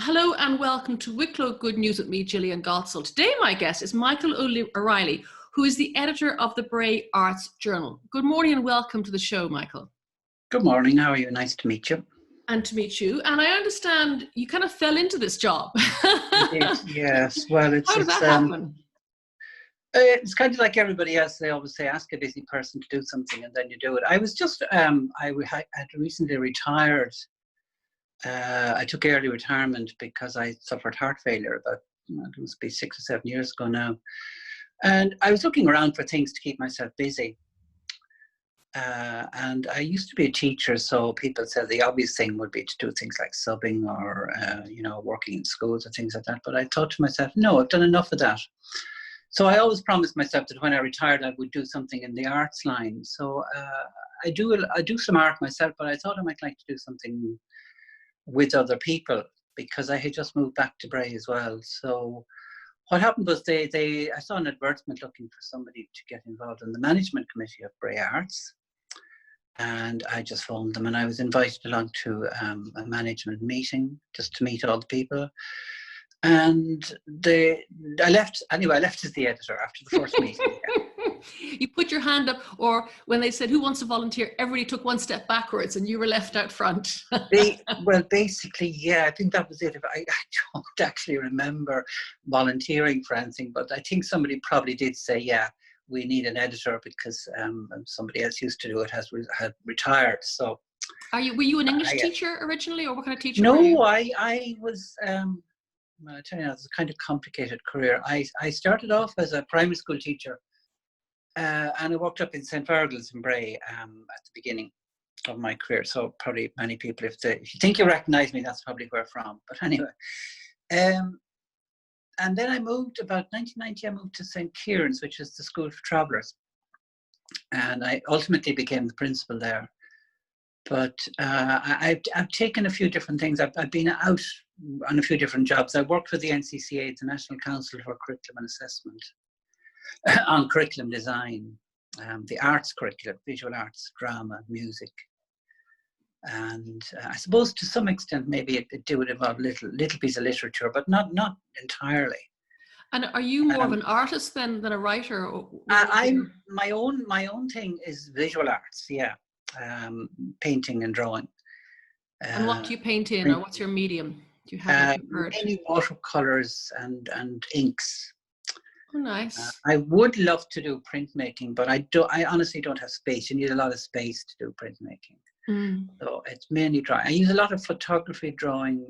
Hello and welcome to Wicklow Good News with me, Gillian Gottsell. Today my guest is Michael O'Reilly, who is the editor of the Bray Arts Journal. Good morning and welcome to the show, Michael. Good morning, how are you? Nice to meet you. And to meet you. And I understand you kind of fell into this job. Yes, well, How did that happen? It's kind of like everybody else. They always say, ask a busy person to do something and then you do it. I was just, I had recently retired. I took early retirement because I suffered heart failure about, it must be 6 or 7 years ago now. And I was looking around for things to keep myself busy. And I used to be a teacher, so people said the obvious thing would be to do things like subbing or, working in schools or things like that. But I thought to myself, no, I've done enough of that. So I always promised myself that when I retired, I would do something in the arts line. So I do some art myself, but I thought I might like to do something with other people because I had just moved back to Bray as well. So what happened was I saw an advertisement looking for somebody to get involved in the management committee of Bray Arts. And I just phoned them and I was invited along to a management meeting just to meet all the people. And I left as the editor after the first meeting. You put your hand up, or when they said, who wants to volunteer, everybody took one step backwards and you were left out front. Well, basically, yeah, I think that was it. I don't actually remember volunteering for anything, but I think somebody probably did say, yeah, we need an editor because somebody else used to do it, had retired. So, were you an English teacher originally, or what kind of teacher no, were you? I was, well, I tell you now, it's a kind of complicated career. I started off as a primary school teacher, and I worked up in St. Fergal's in Bray at the beginning of my career. So probably many people, if you think you recognise me, that's probably where I'm from. But anyway, and then I moved, about 1990, I moved to St. Kieran's, which is the school for travellers. And I ultimately became the principal there. But I've taken a few different things. I've been out on a few different jobs. I worked for the NCCA, the National Council for Curriculum and Assessment, on curriculum design, the arts curriculum, visual arts, drama, music. And I suppose to some extent maybe it would involve little piece of literature, but not entirely. And are you more of an artist than a writer? My own thing is visual arts, yeah. Painting and drawing. And what do you paint in, or what's your medium? Do you have many watercolors and inks. Oh, nice. I would love to do printmaking, but I honestly don't have space. You need a lot of space to do printmaking. So it's mainly drawing. I use a lot of photography, drawing,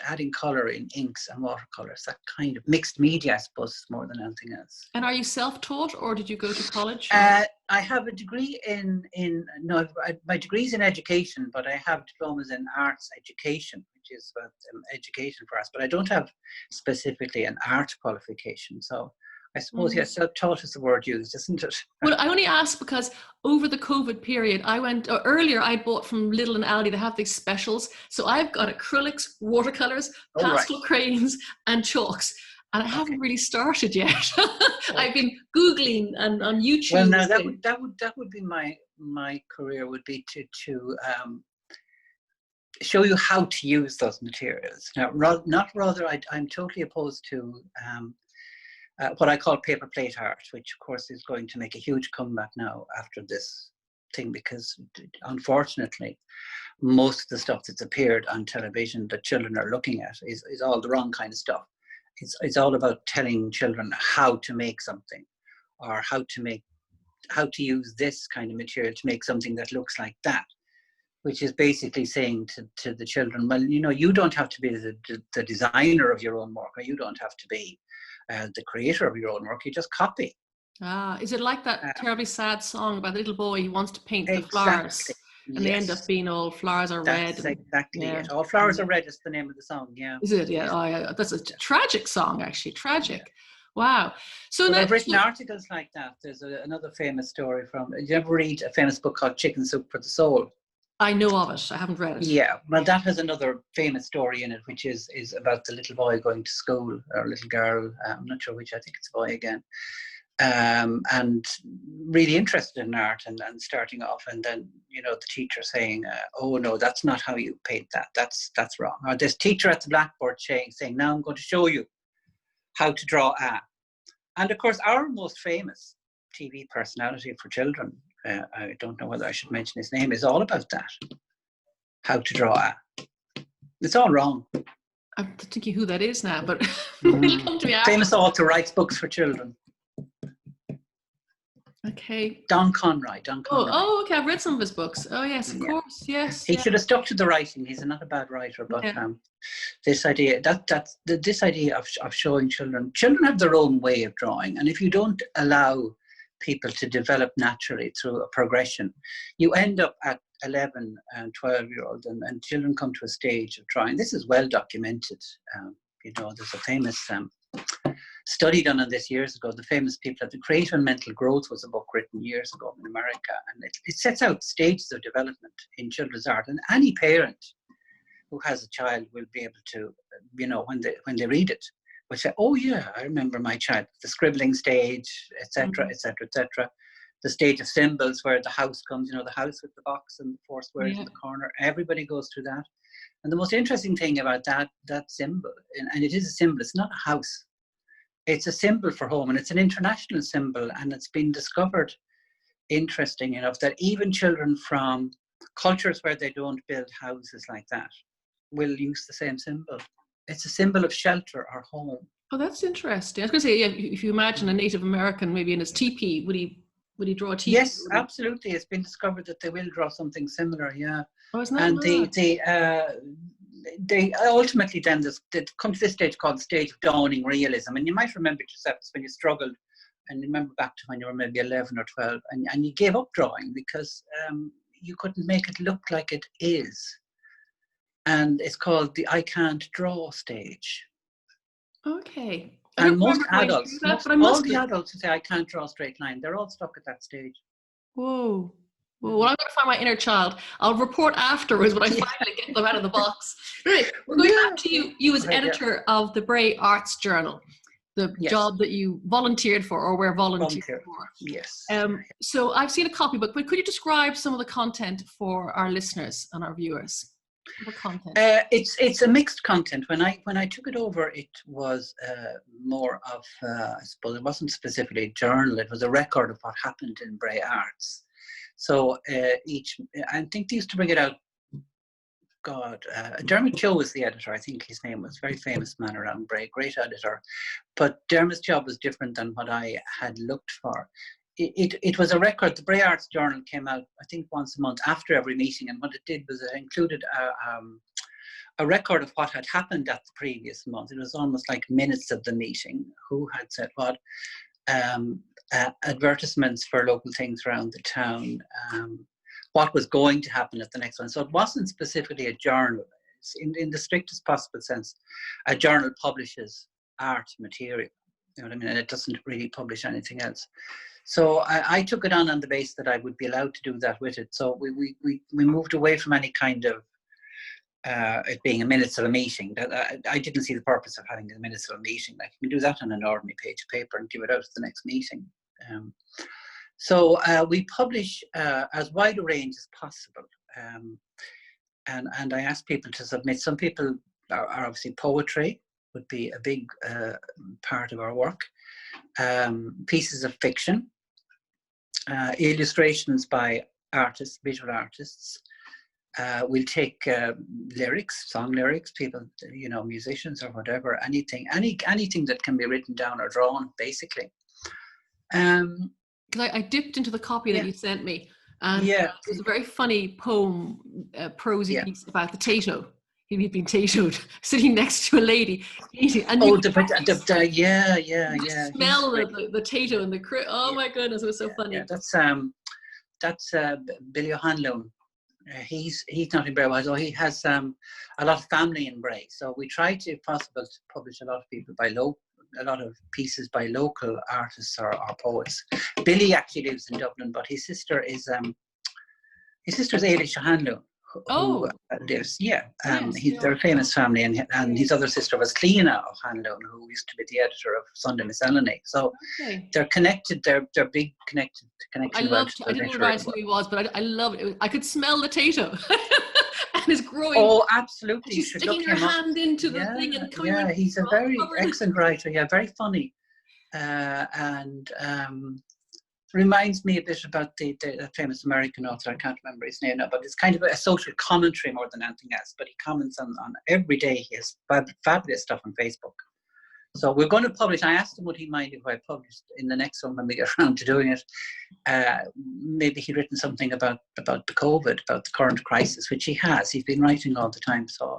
adding colour in inks and watercolours, that kind of mixed media, I suppose, more than anything else. And are you self-taught, or did you go to college? I have a degree my degree's in education, but I have diplomas in arts education, which is about education for us, but I don't have specifically an art qualification. So I suppose, yes, self-taught is the word used, isn't it? Well, I only asked because over the COVID period, earlier I bought from Lidl and Aldi, they have these specials. So I've got acrylics, watercolors, pastel crayons and chalks. And I haven't really started yet. I've been Googling and on YouTube. Well, now that would be my career, would be to show you how to use those materials. Now, I'm totally opposed to what I call paper plate art, which of course is going to make a huge comeback now after this thing, because unfortunately most of the stuff that's appeared on television that children are looking at is all the wrong kind of stuff. It's all about telling children how to make something, or how to use this kind of material to make something that looks like that, which is basically saying to the children, well, you don't have to be the designer of your own work, or you don't have to be the creator of your own work, you just copy. Is it like that terribly sad song about the little boy who wants to paint the flowers, and they end up being all flowers are red? That's exactly it. All flowers are red is the name of the song, yeah. Is it? Yeah. Oh, yeah. That's a tragic song, actually. Tragic. Yeah. Wow. So I've written articles like that. There's another famous story did you ever read a famous book called Chicken Soup for the Soul? I know of it. I haven't read it. Yeah, well, that has another famous story in it, which is about the little boy going to school, or little girl. I'm not sure which. I think it's a boy again. and really interested in art and starting off, and then the teacher saying, "Oh no, that's not how you paint that. That's wrong." Or this teacher at the blackboard saying, "Now I'm going to show you how to draw a." And of course, our most famous TV personality for children, I don't know whether I should mention his name, is all about that. How to draw a. It's all wrong. I'm thinking who that is now, but it'll come to me after. Famous author, writes books for children. Okay. Don Conroy. Oh, okay. I've read some of his books. Oh, yes, of course. Yes. He should have stuck to the writing. He's not a bad writer, but this idea this idea of showing children have their own way of drawing, and if you don't allow people to develop naturally through a progression, you end up at 11 and 12-year-olds, and children come to a stage of drawing. This is well documented. There's a famous study done on this years ago. The famous people at the Creative and Mental Growth was a book written years ago in America, and it sets out stages of development in children's art. And any parent who has a child will be able to, when they read it, will say, "Oh yeah, I remember my child." The scribbling stage, etc., etc., etc. The stage of symbols where the house comes, the house with the box and the four squares in the corner. Everybody goes through that. And the most interesting thing about that symbol, and it is a symbol, it's not a house. It's a symbol for home, and it's an international symbol, and it's been discovered, interesting enough, that even children from cultures where they don't build houses like that will use the same symbol. It's a symbol of shelter or home. Oh, that's interesting. I was going to say, if you imagine a Native American maybe in his teepee, would he draw a teepee? Yes, absolutely. It's been discovered that they will draw something similar, yeah. Oh, isn't that and they ultimately then they come to this stage called the stage of dawning realism. And you might remember yourself when you struggled, and remember back to when you were maybe 11 or 12, and you gave up drawing because you couldn't make it look like it is. And it's called the I can't draw stage. Okay. And most adults, all the adults who say I can't draw a straight line, they're all stuck at that stage. Whoa. Well, I'm going to find my inner child. I'll report afterwards when I finally get them out of the box. Right, we're going back to you as editor of the Bray Arts Journal, the job that you volunteered for, or were volunteered for. Yes. So I've seen a copybook, but could you describe some of the content for our listeners and our viewers? What content? It's a mixed content. When I took it over, it was more of, I suppose it wasn't specifically a journal. It was a record of what happened in Bray Arts. So I think they used to bring it out. Dermot Cho was the editor. I think his name was, very famous man around Bray, great editor. But Dermot's job was different than what I had looked for. It was a record. The Bray Arts Journal came out, I think, once a month after every meeting, and what it did was it included a record of what had happened at the previous month. It was almost like minutes of the meeting, who had said what, advertisements for local things around the town, what was going to happen at the next one. So it wasn't specifically a journal. In the strictest possible sense, a journal publishes art material, you know what I mean, and it doesn't really publish anything else. So I took it on the basis that I would be allowed to do that with it. So we moved away from any kind of it being a minutes of a meeting. I didn't see the purpose of having the minutes of a meeting. Like, you can do that on an ordinary page of paper and give it out at the next meeting. So we publish as wide a range as possible. And I asked people to submit. Some people are obviously poetry would be a big part of our work. Pieces of fiction, illustrations by artists, visual artists. We'll take lyrics, song lyrics, people, musicians or whatever, anything that can be written down or drawn, basically. Because I dipped into the copy that you sent me, and it was a very funny poem, prosy piece about the Tato. He'd been tatoed, sitting next to a lady eating. And smell the Tato and the crib. Oh my goodness, it was so funny. Yeah, that's Billy O'Hanlon. He's not in Bray, although he has a lot of family in Bray. So we try to, if possible, to publish a lot of people a lot of pieces by local artists or poets. Billy actually lives in Dublin, but his sister is Eilish O'Hanlon, who Oh, lives, yes. they're a famous family, and his other sister was Cliona of Hanlon, who used to be the editor of Sunday Miscellany. So Okay. they're connected. They're big I connection about loved. I the didn't literary realize who world. he was, but I loved it. I could smell the tato, and his growing. Oh, absolutely! You She's should sticking look her him up. hand into the Yeah, thing and coming yeah, around. he's a All very covered. excellent writer. Yeah, very funny, and reminds me a bit about the famous American author. I can't remember his name now, but it's kind of a social commentary more than anything else. But he comments on every day. He has fabulous stuff on Facebook. So we're going to publish. I asked him would he mind if I published in the next one when we get around to doing it. Maybe he'd written something about the COVID, about the current crisis, which he has. He's been writing all the time. So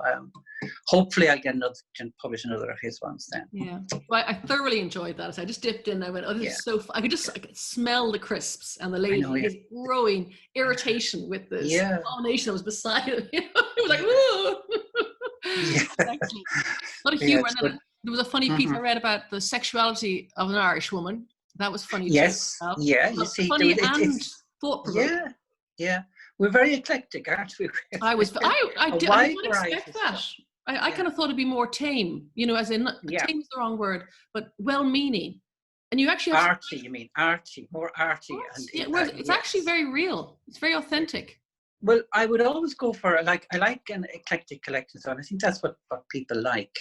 hopefully I'll get another and publish another of his ones then. Yeah, well, I thoroughly enjoyed that. So I just dipped in. And I went, "Oh, this is so." I could smell the crisps and the lady, I know, yeah. his growing irritation with this Yeah. abomination that was beside him. It was like, "Whoa!" Yeah. Excellent. A lot of Yeah, humor. it's And good. then there was a funny piece I read about the sexuality of an Irish woman. That was funny too. Yes, yeah. You see, Funny and it's thought-provoking. yeah. We're very eclectic, aren't we? I A did wide not variety expect of that. stuff. I kind of thought it'd be more tame, as in tame is the wrong word, but well-meaning. And you actually have Archie, you mean Archie, more Archie. yeah, whereas it's actually very real. It's very authentic. Well, I would always go for I like an eclectic collection, so I think that's what people like.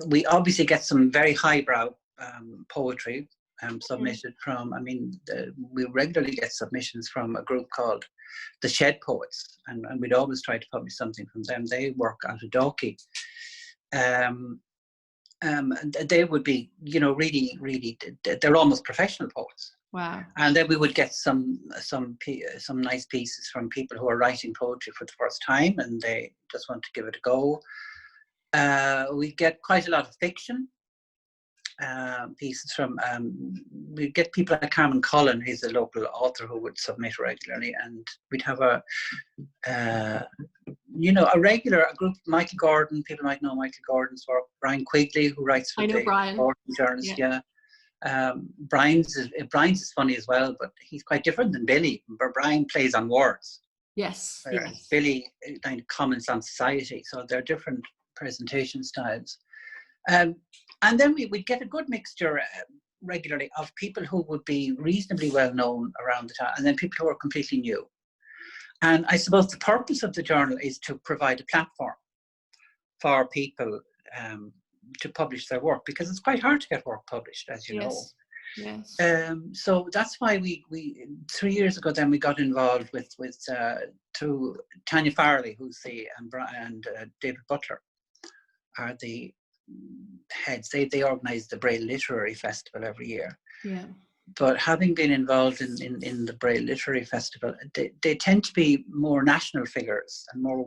We obviously get some very highbrow poetry submitted from. I mean, we regularly get submissions from a group called the Shed Poets, and we'd always try to publish something from them. They work out of Dalkey. They would be, really, really. They're almost professional poets. Wow. And then we would get some nice pieces from people who are writing poetry for the first time, and they just want to give it a go. We get quite a lot of fiction pieces from. We get people like Carmen Cullen, who's a local author who would submit regularly, and we'd have a group. Michael Gordon, people might know Michael Gordon's work. Brian Quigley, who writes for the Gordon Journalist. Yeah. Brian's is funny as well, but he's quite different than Billy. But Brian plays on words. Yes. Billy kind of comments on society, so they're different presentation styles. And then we'd get a good mixture regularly of people who would be reasonably well known around the town, and then people who are completely new. And I suppose the purpose of the journal is to provide a platform for people to publish their work, because it's quite hard to get work published, as you know. Yes. So that's why we 3 years ago then we got involved with through Tanya Farley, who's and David Butler are the heads. They organise the Bray Literary Festival every year. Yeah. But having been involved in the Bray Literary Festival, they tend to be more national figures and more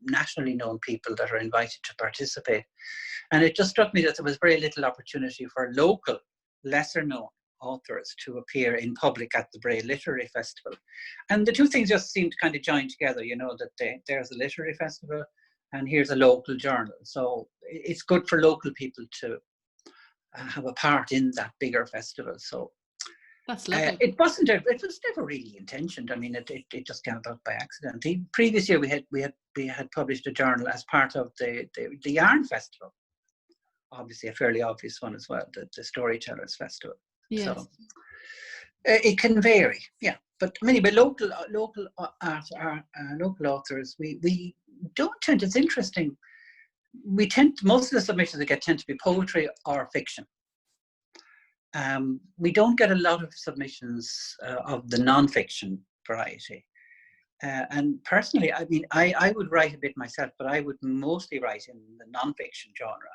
nationally known people that are invited to participate. And it just struck me that there was very little opportunity for local, lesser known authors to appear in public at the Bray Literary Festival. And the two things just seem to kind of join together, that there's a literary festival and here's a local journal. So it's good for local people to have a part in that bigger festival. So that's lovely. It was never really intentioned. I mean, it just came about by accident. The previous year we had published a journal as part of the Yarn Festival. Obviously, a fairly obvious one as well, the Storytellers Festival. Yes. So it can vary, yeah. But anyway, local authors, we don't tend. It's interesting. Most of the submissions we get tend to be poetry or fiction. We don't get a lot of submissions of the non-fiction variety. And personally, I mean, I would write a bit myself, but I would mostly write in the non-fiction genre.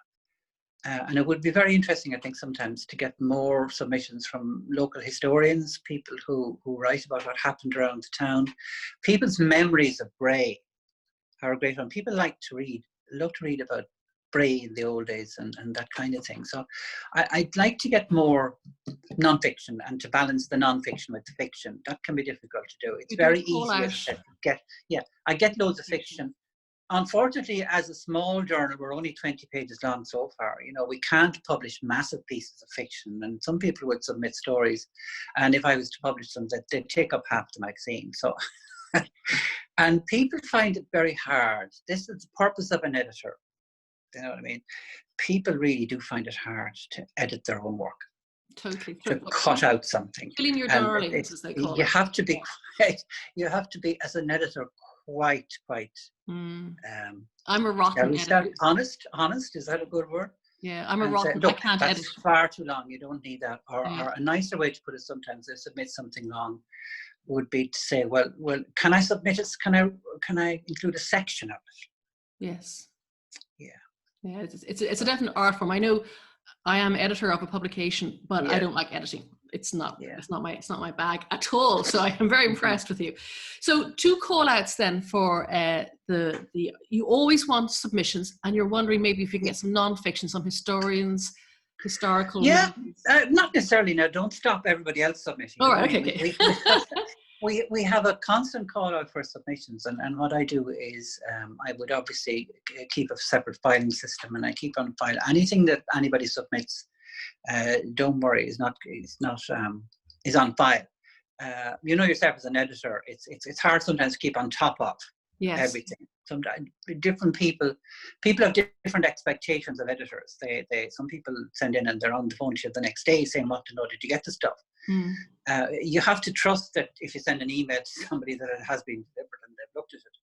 And it would be very interesting, I think, sometimes to get more submissions from local historians, people who write about what happened around the town. People's memories of Bray are a great one. People love to read about Bray in the old days and that kind of thing. So I'd like to get more non-fiction and to balance the non-fiction with the fiction. That can be difficult to do. It's very easy to get. Yeah, I get loads of fiction. Unfortunately, as a small journal, we're only 20 pages long so far. We can't publish massive pieces of fiction, and some people would submit stories, and if I was to publish them, they'd take up half the magazine. So And people find it very hard. This is the purpose of an editor. You know what I mean? People really do find it hard to edit their own work. Totally. To cut out something. Killing your darlings, as they call it. You have to be quite, you have to be, as an editor, quite. I'm a rotten editor. Honest, is that a good word? Yeah, I'm a rotten. I can't edit. That's far too long. You don't need that. Or a nicer way to put it sometimes, if I submit something long, would be to say, well, can I submit it? Can I include a section of it? Yes. Yeah. Yeah, it's a definite art form. I know I am editor of a publication, but I don't like editing. It's not my bag at all. So I am very impressed with you. So 2 call outs then for you always want submissions, and you're wondering maybe if you can get some non-fiction, some historians, historical. Yeah, not necessarily. Now, don't stop everybody else submitting. All right, okay. We have a constant call out for submissions, and what I do is I would obviously keep a separate filing system, and I keep on file anything that anybody submits. Don't worry, is on file. You know yourself as an editor, it's hard sometimes to keep on top of everything. Sometimes different people have different expectations of editors. Some people send in and they're on the phone to you the next day saying, "What to know? Did you get the stuff?" You have to trust that if you send an email to somebody that it has been delivered and they've looked at it.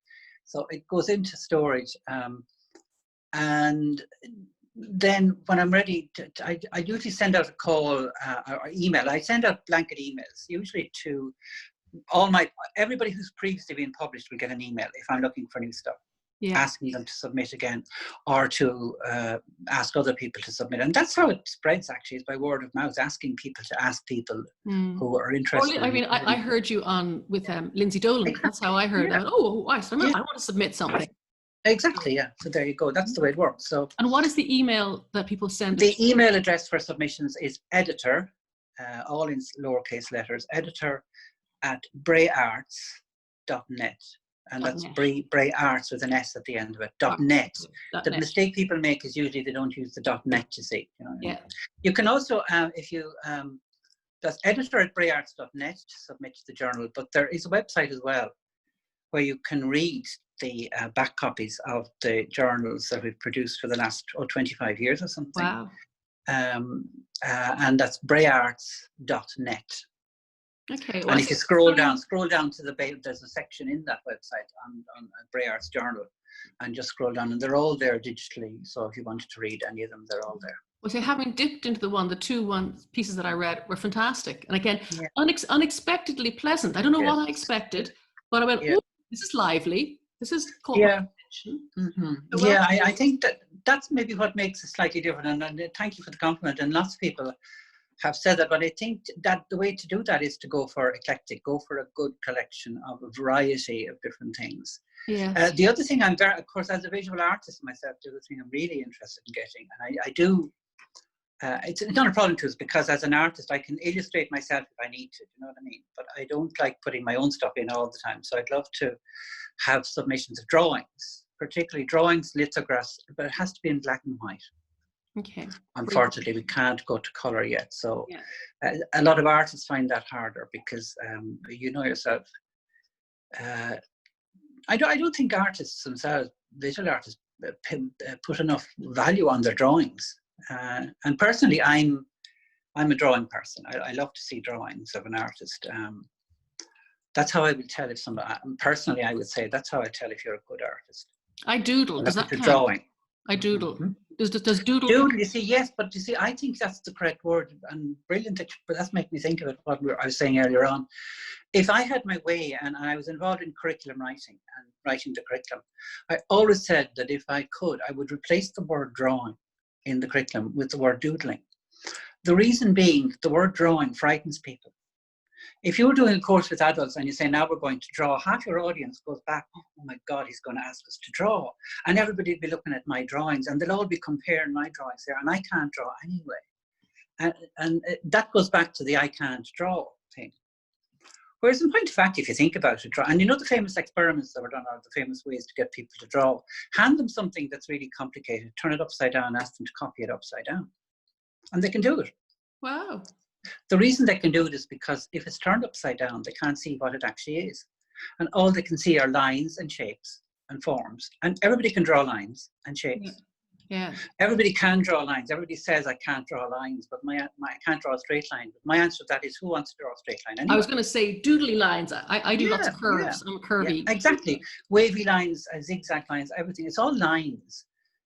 So it goes into storage, and then when I'm ready, I usually send out a call or email. I send out blanket emails, usually to everybody who's previously been published will get an email if I'm looking for new stuff, asking them to submit again, or to ask other people to submit. And that's how it spreads, actually, is by word of mouth, asking people to ask people who are interested. I heard you on with Lindsay Dolan. Exactly. That's how I heard it. I want to submit something. Exactly, yeah. So there you go. That's the way it works. So. And what is the email that people send? The email address for submissions is editor, all in lowercase letters, editor@brayarts.net. And that's Bray Arts with an S at the end of it, .net. The mistake people make is usually they don't use the .net, you see. You know? Yeah. You can also, that's editor@brayarts.net to submit to the journal, but there is a website as well where you can read the back copies of the journals that we've produced for the last 25 years or something. Wow. And that's brayarts.net. Okay. And if you scroll down to there's a section in that website on Bray Arts Journal, and just scroll down, and they're all there digitally. So if you wanted to read any of them, they're all there. Well, so having dipped into the 2 pieces that I read were fantastic, and again, unexpectedly pleasant. I don't know what I expected, but I went, "Oh, this is lively. This is called attention." Mm-hmm. So I think that's maybe what makes it slightly different. And thank you for the compliment. And lots of people have said that, but I think that the way to do that is to go for eclectic, go for a good collection of a variety of different things. Yes. The other thing of course, as a visual artist myself, the other thing I'm really interested in getting, and I do, it's not a problem to us, because as an artist I can illustrate myself if I need to, you know what I mean? But I don't like putting my own stuff in all the time. So I'd love to have submissions of drawings, particularly drawings, lithographs, but it has to be in black and white. Okay. Unfortunately, we can't go to colour yet. So a lot of artists find that harder because, you know yourself, I don't think artists themselves, visual artists, put enough value on their drawings. And personally, I'm a drawing person. I love to see drawings of an artist. That's how I would tell if somebody, personally, I would say that's how I tell if you're a good artist. I doodle. Does that count? Drawing. I doodle. Mm-hmm. Does doodle? Doodle, you see, yes, but you see, I think that's the correct word, and brilliant. But that's making me think of it, what I was saying earlier on. If I had my way and I was involved in curriculum writing and writing the curriculum, I always said that if I could, I would replace the word drawing in the curriculum with the word doodling. The reason being, the word drawing frightens people. If you're doing a course with adults and you say, now we're going to draw, half your audience goes back, oh my God, he's going to ask us to draw. And everybody will be looking at my drawings and they'll all be comparing my drawings there, and I can't draw anyway. And that goes back to the I can't draw thing. Whereas in point of fact, if you think about it, and you know the famous experiments that were done, or the famous ways to get people to draw, hand them something that's really complicated, turn it upside down, ask them to copy it upside down. And they can do it. Wow. The reason they can do it is because if it's turned upside down, they can't see what it actually is. and all they can see are lines and shapes and forms. And everybody can draw lines and shapes. Yeah. Everybody can draw lines. Everybody says I can't draw lines, but I can't draw a straight line. But my answer to that is, who wants to draw a straight line anyway? I was going to say doodly lines. I do lots of curves. I'm a curvy. Yeah, exactly. Wavy lines, zigzag lines, everything. It's all lines.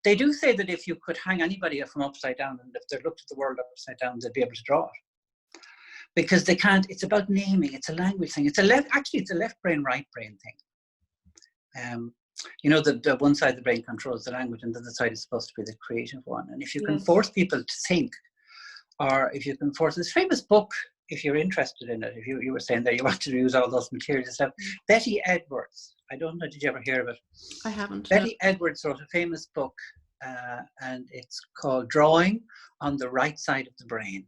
They do say that if you could hang anybody from upside down, and if they looked at the world upside down, they'd be able to draw it. Because they can't. It's about naming. It's a language thing. It's a left brain, right brain thing. You know, the one side of the brain controls the language, and the other side is supposed to be the creative one. And if you can force people to think, or if you can force this famous book, if you're interested in it, if you were saying that you want to use all those materials and stuff, Betty Edwards. I don't know, did you ever hear of it? I haven't. Betty Edwards wrote a famous book, and it's called Drawing on the Right Side of the Brain.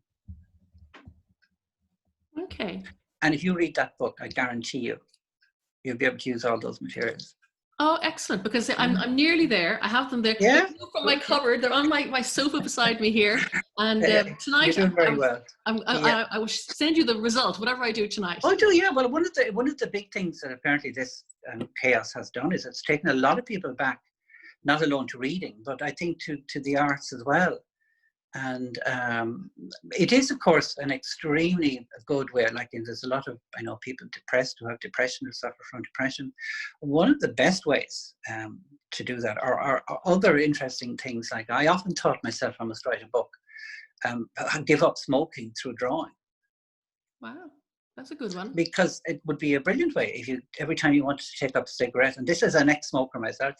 Okay. And if you read that book, I guarantee you'll be able to use all those materials. Oh, excellent! Because I'm nearly there. I have them there. Yeah. From my cupboard. They're on my sofa beside me here. And tonight, you're doing very well. I will send you the result, whatever I do tonight. Oh, do yeah. Well, one of the big things that apparently this chaos has done is it's taken a lot of people back, not alone to reading, but I think to the arts as well. And it is, of course, an extremely good way. Like, there's a lot of, I know, people depressed who have depression or suffer from depression. One of the best ways to do that are other interesting things. Like, I often taught myself, I must write a book, give up smoking through drawing. Wow, that's a good one. Because it would be a brilliant way if every time you wanted to take up a cigarette, and this is an ex-smoker myself,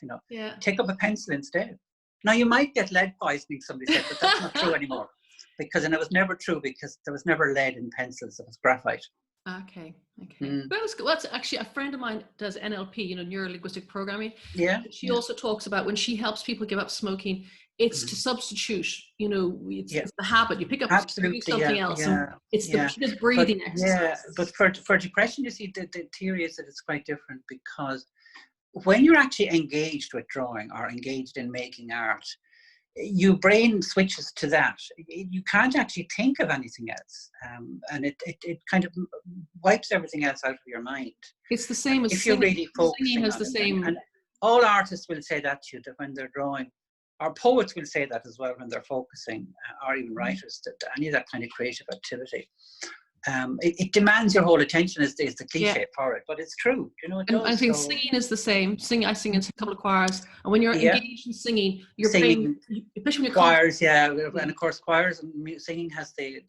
take up a pencil instead. Now, you might get lead poisoning, somebody said, but that's not true anymore. And it was never true, because there was never lead in pencils, it was graphite. Okay. Well, that's actually, a friend of mine does NLP, neuro-linguistic programming. Yeah. She also talks about when she helps people give up smoking, it's to substitute, it's the habit. You pick up something else. Yeah, it's the breathing exercise. Yeah, but for depression, you see, the theory is that it's quite different, because when you're actually engaged with drawing or engaged in making art, your brain switches to that. You can't actually think of anything else, and it kind of wipes everything else out of your mind. It's the same as if you're really focusing. Singing has the same. And all artists will say that to you, that when they're drawing, or poets will say that as well when they're focusing, or even writers, that any of that kind of creative activity. It demands your whole attention, is the cliche for it, but it's true. It does. I think singing is the same. I sing in a couple of choirs, and when you're engaged in singing, you're playing, especially when you're choirs, and of course choirs and singing has the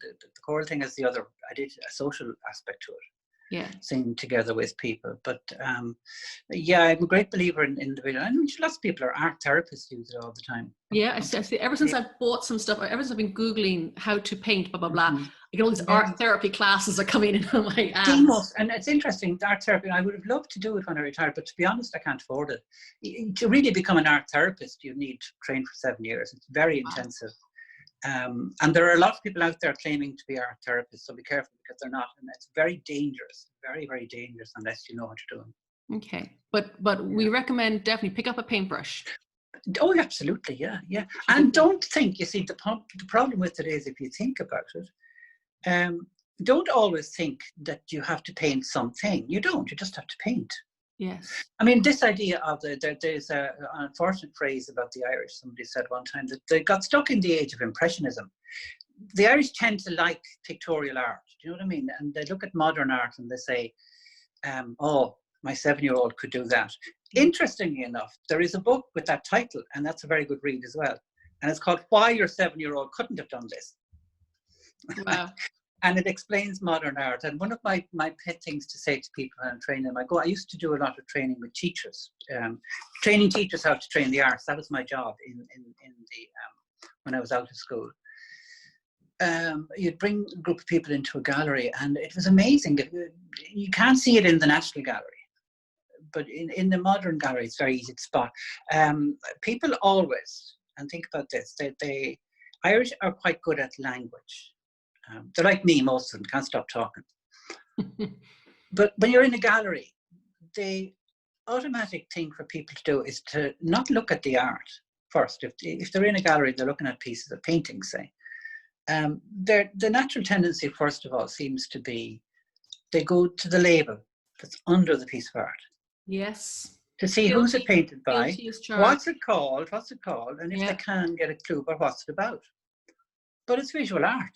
choral thing has the other. I did a social aspect to it. Yeah, singing together with people. But I'm a great believer in individual. I mean, lots of people are art therapists, use it all the time. Yeah, I see. Ever since I've bought some stuff, ever since I've been Googling how to paint, blah, blah, blah, all these art therapy classes are coming in on my ads. And it's interesting, art therapy, I would have loved to do it when I retired, but to be honest, I can't afford it. To really become an art therapist, you need to train for 7 years. It's very intensive. And there are a lot of people out there claiming to be art therapists, so be careful, because they're not, and it's very dangerous, very, very dangerous, unless you know what you're doing. Okay, but we recommend definitely pick up a paintbrush. Oh, absolutely, yeah. And don't think, you see, the problem with it is, if you think about it, don't always think that you have to paint something. You don't, you just have to paint. Yes. I mean, this idea of there's an unfortunate phrase about the Irish. Somebody said one time that they got stuck in the age of Impressionism. The Irish tend to like pictorial art. Do you know what I mean? And they look at modern art and they say, oh, my 7-year-old could do that. Interestingly enough, there is a book with that title, and that's a very good read as well. And it's called Why Your 7-Year-Old Couldn't Have Done This. Wow. And it explains modern art. And one of my pet things to say to people when I'm training them, I used to do a lot of training with teachers, training teachers how to train the arts. That was my job when I was out of school. You'd bring a group of people into a gallery, and it was amazing. You can't see it in the National Gallery, but in the modern gallery, it's very easy to spot. People always, and think about this, the Irish are quite good at language. They're like me, most of them, can't stop talking. But when you're in a gallery, the automatic thing for people to do is to not look at the art first. If they're in a gallery, they're looking at pieces of painting, say. The natural tendency, first of all, seems to be they go to the label. that's under the piece of art. Yes. To see who's it painted by, what's it called, and if they can get a clue about what's it about. But it's visual art.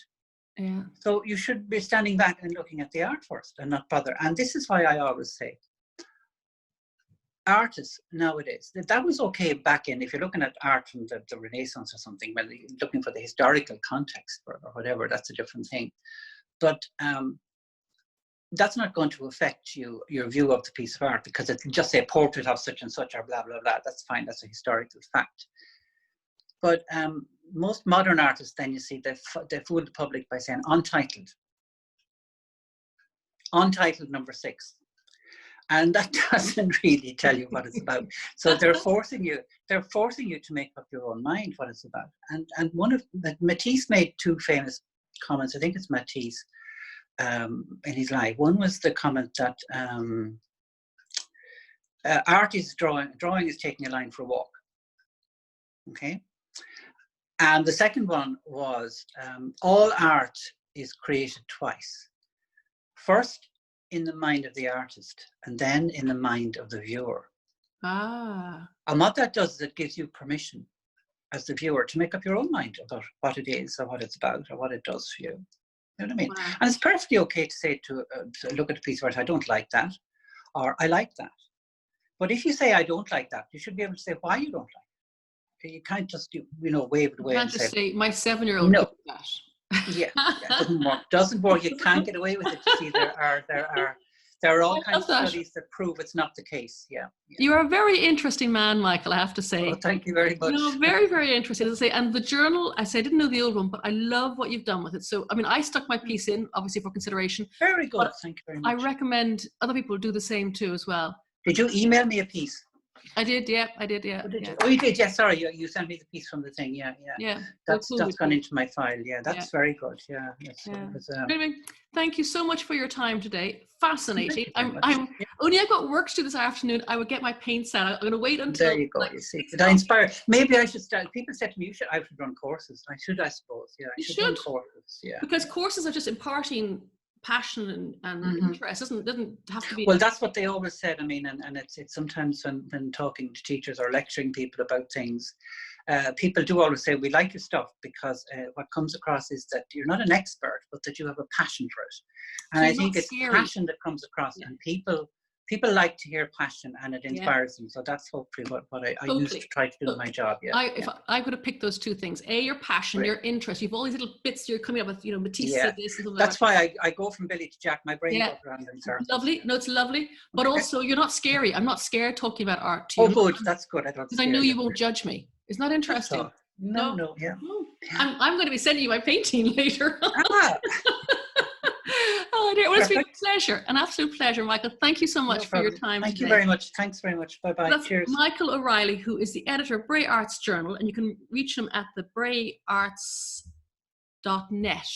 Yeah. So you should be standing back and looking at the art first and not bother. And this is why I always say, artists nowadays, that was okay back in, if you're looking at art from the Renaissance or something, well, you're looking for the historical context or whatever, that's a different thing. But that's not going to affect your view of the piece of art, because it's just a portrait of such and such or blah, blah, blah. That's fine, that's a historical fact. But most modern artists, then you see, they fool the public by saying untitled. Untitled number 6. And that doesn't really tell you what it's about. So they're forcing you to make up your own mind what it's about. And Matisse made 2 famous comments. I think it's Matisse in his life. One was the comment that art is drawing is taking a line for a walk. Okay. And the second one was all art is created twice. First in the mind of the artist, and then in the mind of the viewer. And what that does is it gives you permission as the viewer to make up your own mind about what it is or what it's about or what it does for you. You know what I mean? Wow. And it's perfectly okay to say to look at a piece of art, I don't like that, or I like that. But if you say I don't like that, you should be able to say why you don't like it. You can't just wave it away. You can't just say my 7-year-old no. did that. Yeah, it doesn't work. You can't get away with it. You see, there are all kinds of studies that prove it's not the case. Yeah. You are a very interesting man, Michael, I have to say. Oh, thank you very much. Very, very interesting. As I say, and the journal, I say I didn't know the old one, but I love what you've done with it. So, I mean, I stuck my piece in, obviously for consideration. Very good. Thank you very much. I recommend other people do the same too as well. Did you email me a piece? I did, yeah. Oh, did you? Oh, you did, yeah. Sorry, you sent me the piece from the thing, yeah. That's gone into my file, yeah. That's very good, yeah. Anyway, thank you so much for your time today. Fascinating. I've got work to do this afternoon. I would get my paints out. I'm going to wait until. There you go. You see, did I inspire? Maybe I should start. People said to me, I should run courses. I suppose. Yeah, I should run courses. Yeah. Because courses are just imparting passion and interest. It doesn't have to be. Well, that's what they always said. I mean, and it's sometimes when talking to teachers or lecturing people about things, people do always say, we like your stuff because what comes across is that you're not an expert, but that you have a passion for it. And I think it's passion that comes across, and people like to hear passion, and it inspires them. So that's hopefully what I use to try to do my job. Yeah. If I could have picked those 2 things, your passion, your interest. You've all these little bits you're coming up with. Matisse said this and something. That's why I go from Billy to Jack. My brain goes around in circles. Lovely. No, it's lovely. But also, you're not scary. I'm not scared talking about art to you. Oh, good. That's good. Because I know you won't judge me. Isn't that interesting? No, yeah. I'm going to be sending you my painting later. Oh, dear. Well, it's been a pleasure, an absolute pleasure, Michael. Thank you so much for your time. Thank you very much. Thanks very much. Bye-bye. That's Cheers. Michael O'Reilly, who is the editor of Bray Arts Journal, and you can reach him at the brayarts.net,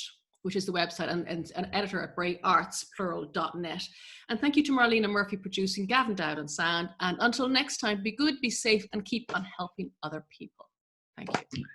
which is the website, and an editor at brayarts.net. And thank you to Marlena Murphy producing, Gavin Dowd on sound. And until next time, be good, be safe, and keep on helping other people. Thank you.